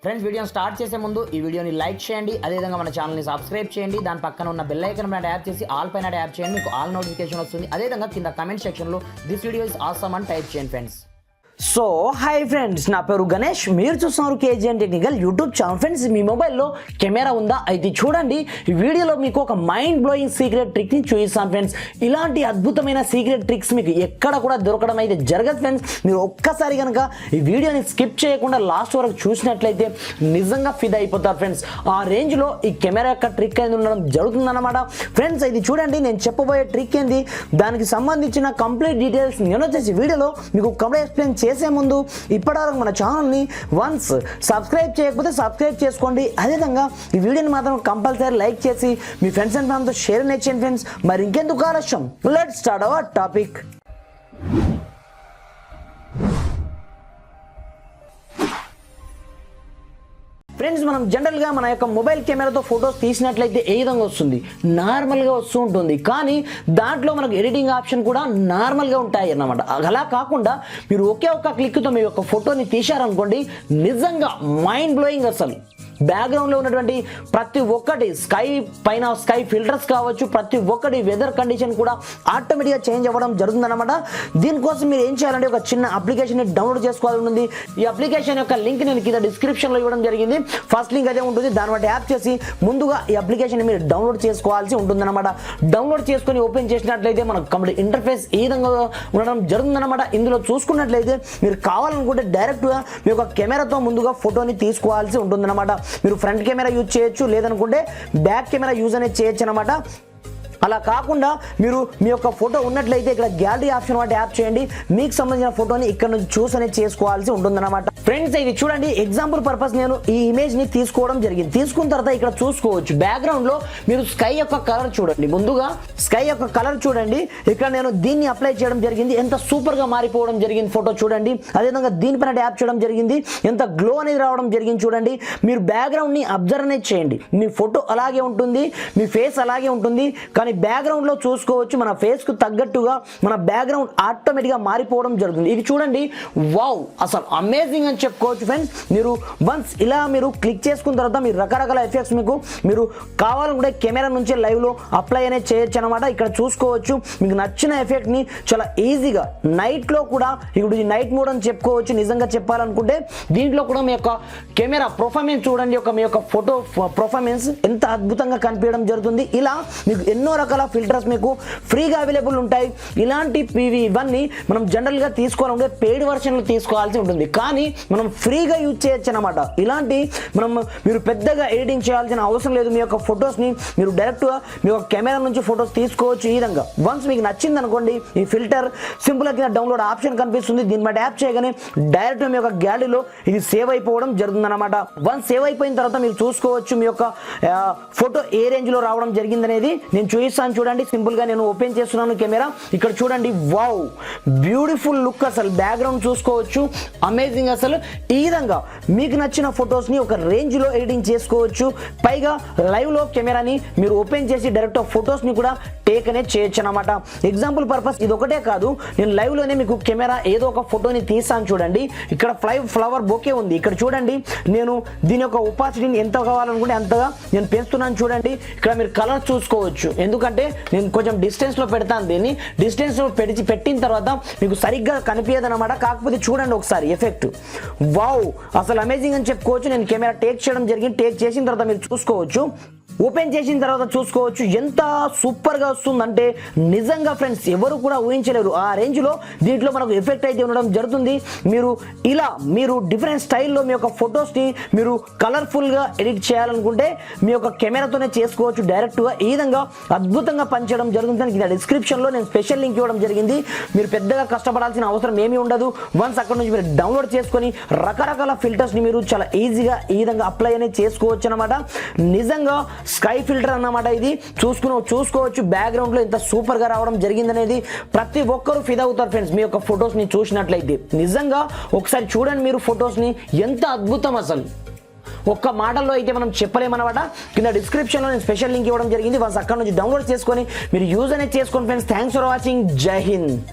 Friends వీడియోని start చేసే ముందు ఈ వీడియోని లైక్ చేయండి, అదేవిధంగా మన ఛానల్ని సబ్స్క్రైబ్ చేయండి. దాని పక్కన ఉన్న బెల్ ఐకాన్ పైన ట్యాప్ చేసి ఆల్ పైన ట్యాప్ చేయండి, మీకు ఆల్ నోటిఫికేషన్ వస్తుంది. అదేవిధంగా కింద కమెంట్ సెక్షన్లో దిస్ వీడియో ఇస్ ఆసమ్ అని టైప్ చేయండి ఫ్రెండ్స్. సో హాయ్ ఫ్రెండ్స్, నా పేరు గణేష్, మీరు చూస్తున్నారు KGN technical YouTube channel. Friends, మీ మొబైల్లో కెమెరా ఉందా? అయితే చూడండి, ఈ వీడియోలో మీకు ఒక మైండ్ బ్లోయింగ్ సీక్రెట్ ట్రిక్ని చూపిస్తాను ఫ్రెండ్స్. ఇలాంటి అద్భుతమైన సీక్రెట్ ట్రిక్స్ మీకు ఎక్కడ కూడా దొరకడం అయితే జరగదు ఫ్రెండ్స్. మీరు ఒక్కసారి కనుక ఈ వీడియోని స్కిప్ చేయకుండా లాస్ట్ వరకు చూసినట్లయితే నిజంగా ఫిదా అయిపోతారు ఫ్రెండ్స్. ఆ రేంజ్లో ఈ కెమెరా యొక్క ట్రిక్ అనేది ఉండడం జరుగుతుందన్నమాట ఫ్రెండ్స్. ఇది చూడండి, నేను చెప్పబోయే ట్రిక్ ఏంది, దానికి సంబంధించిన కంప్లీట్ డీటెయిల్స్ నేను వచ్చేసి వీడియోలో మీకు కంప్లీట్ ఎక్స్ప్లెయిన్ చేసే ముందు ఇప్పటివరకు మన ఛానల్ని వన్స్ సబ్స్క్రైబ్ చేయకపోతే సబ్స్క్రైబ్ చేసుకోండి. అదేవిధంగా ఈ వీడియోని మాత్రం కంపల్సరీ లైక్ చేసి మీ ఫ్రెండ్స్ అండ్ ఫ్యామిలీతో షేర్ చేయండి ఫ్రెండ్స్. మరి ఇంకెందుకు ఆలస్యం, let's start our topic. Friends, మనం జనరల్గా మన యొక్క మొబైల్ కెమెరాతో ఫొటోస్ తీసినట్లయితే ఏ విధంగా వస్తుంది? నార్మల్గా వస్తూ ఉంటుంది. కానీ దాంట్లో మనకు ఎడిటింగ్ ఆప్షన్ కూడా నార్మల్గా ఉంటాయి అన్నమాట. అలా కాకుండా మీరు ఒకే ఒక్క క్లిక్తో మీ యొక్క ఫోటోని తీశారనుకోండి, నిజంగా మైండ్ బ్లోయింగ్. అసలు బ్యాక్గ్రౌండ్లో ఉన్నటువంటి ప్రతి ఒక్కటి స్కై పైన స్కై ఫిల్టర్స్ కావచ్చు, ప్రతి ఒక్కటి వెదర్ కండిషన్ కూడా ఆటోమేటిక్గా చేంజ్ అవ్వడం జరుగుతుందన్నమాట. దీనికోసం మీరు ఏం చేయాలంటే ఒక చిన్న అప్లికేషన్ని డౌన్లోడ్ చేసుకోవాల్సి ఉంటుంది. ఈ అప్లికేషన్ యొక్క లింక్ నేను కింద డిస్క్రిప్షన్లో ఇవ్వడం జరిగింది. ఫస్ట్ లింక్ అదే ఉంటుంది. దాన్ని బట్టి యాప్ చేసి ముందుగా ఈ అప్లికేషన్ మీరు డౌన్లోడ్ చేసుకోవాల్సి ఉంటుందన్నమాట. డౌన్లోడ్ చేసుకొని ఓపెన్ చేసినట్లయితే మనకు కంప్లీట్ ఇంటర్ఫేస్ ఈ విధంగా ఉండడం జరుగుతుందన్నమాట. ఇందులో చూసుకున్నట్లయితే మీరు కావాలనుకుంటే డైరెక్ట్గా మీ యొక్క కెమెరాతో ముందుగా ఫోటోని తీసుకోవాల్సి ఉంటుందన్నమాట. మీరు ఫ్రంట్ కెమెరా యూజ్ చేయొచ్చు, లేదనుకుంటే బ్యాక్ కెమెరా యూజ్ అనేది చేయొచ్చు అనమాట. అలా కాకుండా మీరు మీ యొక్క ఫోటో ఉన్నట్లయితే ఇక్కడ గ్యాలరీ ఆప్షన్ వాటి యాప్ చేయండి. మీకు సంబంధించిన ఫోటోని ఇక్కడ నుంచి చూస్ అనేది చేసుకోవాల్సి ఉంటుందన్నమాట. ఫ్రెండ్స్, ఇది చూడండి, ఎగ్జాంపుల్ పర్పస్ నేను ఈ ఇమేజ్ ని తీసుకోవడం జరిగింది. తీసుకున్న తర్వాత ఇక్కడ చూసుకోవచ్చు బ్యాక్గ్రౌండ్ లో మీరు స్కై యొక్క కలర్ చూడండి. ముందుగా స్కై యొక్క కలర్ చూడండి. ఇక్కడ నేను దీన్ని అప్లై చేయడం జరిగింది. ఎంత సూపర్ గా మారిపోవడం జరిగింది ఫోటో చూడండి. అదేవిధంగా దీనిపైన ట్యాప్ చేయడం జరిగింది. ఎంత గ్లో అనేది రావడం జరిగింది చూడండి. మీరు బ్యాక్గ్రౌండ్ ని అబ్జర్వ్ అనేది చేయండి. మీ ఫోటో అలాగే ఉంటుంది, మీ ఫేస్ అలాగే ఉంటుంది. కానీ బ్యాక్గ్రౌండ్ లో చూసుకోవచ్చు మన ఫేస్ కు తగ్గట్టుగా మన బ్యాక్గ్రౌండ్ ఆటోమేటిక్ గా మారిపోవడం జరుగుతుంది. ఇది చూడండి, వావ్, అసలు అమేజింగ్ అని చెప్పుకోవచ్చు ఫ్రెండ్స్. మీరు వన్స్ ఇలా మీరు క్లిక్ చేసుకున్న తర్వాత మీరు రకరకాల ఎఫెక్ట్స్ మీరు కావాలనుకుంటే కెమెరా నుంచి లైవ్ లో అప్లై అనేది చేయొచ్చు అనమాట. ఇక్కడ చూసుకోవచ్చు మీకు నచ్చిన ఎఫెక్ట్ ని చాలా ఈజీగా నైట్ లో కూడా, ఇప్పుడు ఈ నైట్ మోడ్ అని చెప్పుకోవచ్చు. నిజంగా చెప్పాలనుకుంటే దీంట్లో కూడా మీ యొక్క కెమెరా పర్ఫార్మెన్స్ చూడండి, మీ యొక్క ఫోటో పర్ఫార్మెన్స్ ఎంత అద్భుతంగా కనిపించడం జరుగుతుంది. ఇలా మీకు ఎన్నో రకాల ఫిల్టర్స్ మీకు ఫ్రీగా అవైలబుల్ ఉంటాయి. ఇవన్నీ మనం జనరల్గా తీసుకోవాలంటే పెయిడ్ వర్షన్లు తీసుకోవాల్సి ఉంటుంది. కానీ మనం ఫ్రీగా యూజ్ చేయొచ్చు అనమాట. ఇలాంటి మీరు పెద్దగా ఎడిటింగ్ చేయాల్సిన అవసరం లేదు. మీ యొక్క ఫొటోస్ని మీరు డైరెక్ట్గా మీ యొక్క కెమెరా నుంచి ఫొటోస్ తీసుకోవచ్చు. ఈ విధంగా వన్స్ మీకు నచ్చింది అనుకోండి, ఈ ఫిల్టర్ సింపుల్గా కింద డౌన్లోడ్ ఆప్షన్ కనిపిస్తుంది. దీన్ని బట్టి యాప్ చేయగానే డైరెక్ట్ మీ యొక్క గ్యాలరీలో ఇది సేవ్ అయిపోవడం జరుగుతుంది అనమాట. వన్స్ సేవ్ అయిపోయిన తర్వాత మీరు చూసుకోవచ్చు మీ యొక్క ఫోటో ఏ రేంజ్లో రావడం జరిగింది అనేది నేను చూపిస్తాను. చూడండి, సింపుల్ గా నేను ఓపెన్ చేస్తున్నాను కెమెరా. ఇక్కడ చూడండి, వావ్, బ్యూటిఫుల్ లుక్. అసలు బ్యాక్గ్రౌండ్ చూసుకోవచ్చు, అమేజింగ్. అసలు ఈ విధంగా మీకు నచ్చిన ఫొటోస్ ని ఒక రేంజ్ లో ఎడిటింగ్ చేసుకోవచ్చు. పైగా లైవ్ లో కెమెరాని మీరు ఓపెన్ చేసి డైరెక్ట్ ఫొటోస్ ని కూడా టేక్ అనేది చేయొచ్చు అనమాట. ఎగ్జాంపుల్ పర్పస్ ఇది ఒకటే కాదు, నేను లైవ్ లోనే మీకు కెమెరా ఏదో ఒక ఫోటోని తీసాను చూడండి. ఇక్కడ ఫ్లవర్ బొకే ఉంది. ఇక్కడ చూడండి, నేను దీని యొక్క ఒపాసిటీని ఎంత కావాలనుకుంటే అంతగా నేను పెంచుతున్నాను చూడండి. ఇక్కడ మీరు కలర్ చూసుకోవచ్చు. ఎందుకంటే నేను కొంచెం డిస్టెన్స్ లో పెడతాను. దీన్ని డిస్టెన్స్ లో పెట్టిన తర్వాత మీకు సరిగ్గా కనిపించదు అనమాట. కాకపోతే చూడండి ఒకసారి ఎఫెక్ట్, వావ్, అసలు అమేజింగ్ అని చెప్పుకోవచ్చు. నేను కెమెరా టేక్ చేయడం జరిగింది. టేక్ చేసిన తర్వాత మీరు చూసుకోవచ్చు, ఓపెన్ చేసిన తర్వాత చూసుకోవచ్చు ఎంత సూపర్ గా వస్తుందంటే నిజంగా ఫ్రెండ్స్ ఎవరు కూడా ఊహించలేరు. ఆ రేంజ్ లో దీంట్లో మనకు ఎఫెక్ట్ అయితే ఉండడం జరుగుతుంది. మీరు డిఫరెంట్ స్టైల్లో మీ యొక్క ఫొటోస్ ని మీరు కలర్ఫుల్ గా ఎడిట్ చేయాలనుకుంటే మీ యొక్క కెమెరాతోనే చేసుకోవచ్చు డైరెక్ట్ గా. ఈ విధంగా అద్భుతంగా పనిచేయడం జరుగుతుంది. కింద డిస్క్రిప్షన్ లో నేను స్పెషల్ లింక్ ఇవ్వడం జరిగింది. మీరు పెద్దగా కష్టపడాల్సిన అవసరం ఏమీ ఉండదు. వన్స్ అక్కడ నుంచి మీరు డౌన్లోడ్ చేసుకొని రకరకాల ఫిల్టర్స్ ని మీరు చాలా ఈజీగా ఈ విధంగా అప్లై అనేది చేసుకోవచ్చు అనమాట. నిజంగా స్కై ఫిల్టర్ అన్నమాట. ఇది చూసుకోవచ్చు బ్యాక్గ్రౌండ్ లో ఎంత సూపర్ గా రావడం జరిగింది అనేది. ప్రతి ఒక్కరు ఫిదా అవుతారు ఫ్రెండ్స్ మీ యొక్క ఫొటోస్ ని చూసినట్లయితే. నిజంగా ఒకసారి చూడండి మీరు ఫొటోస్ ని, ఎంత అద్భుతం. అసలు ఒక్క మాటల్లో అయితే మనం చెప్పలేమన్నమాట. కింద డిస్క్రిప్షన్ లో నేను స్పెషల్ లింక్ ఇవ్వడం జరిగింది. అక్కడ నుంచి డౌన్లోడ్ చేసుకొని మీరు యూజ్ అనేది చేసుకోండి ఫ్రెండ్స్. Thanks for watching. జై హింద్.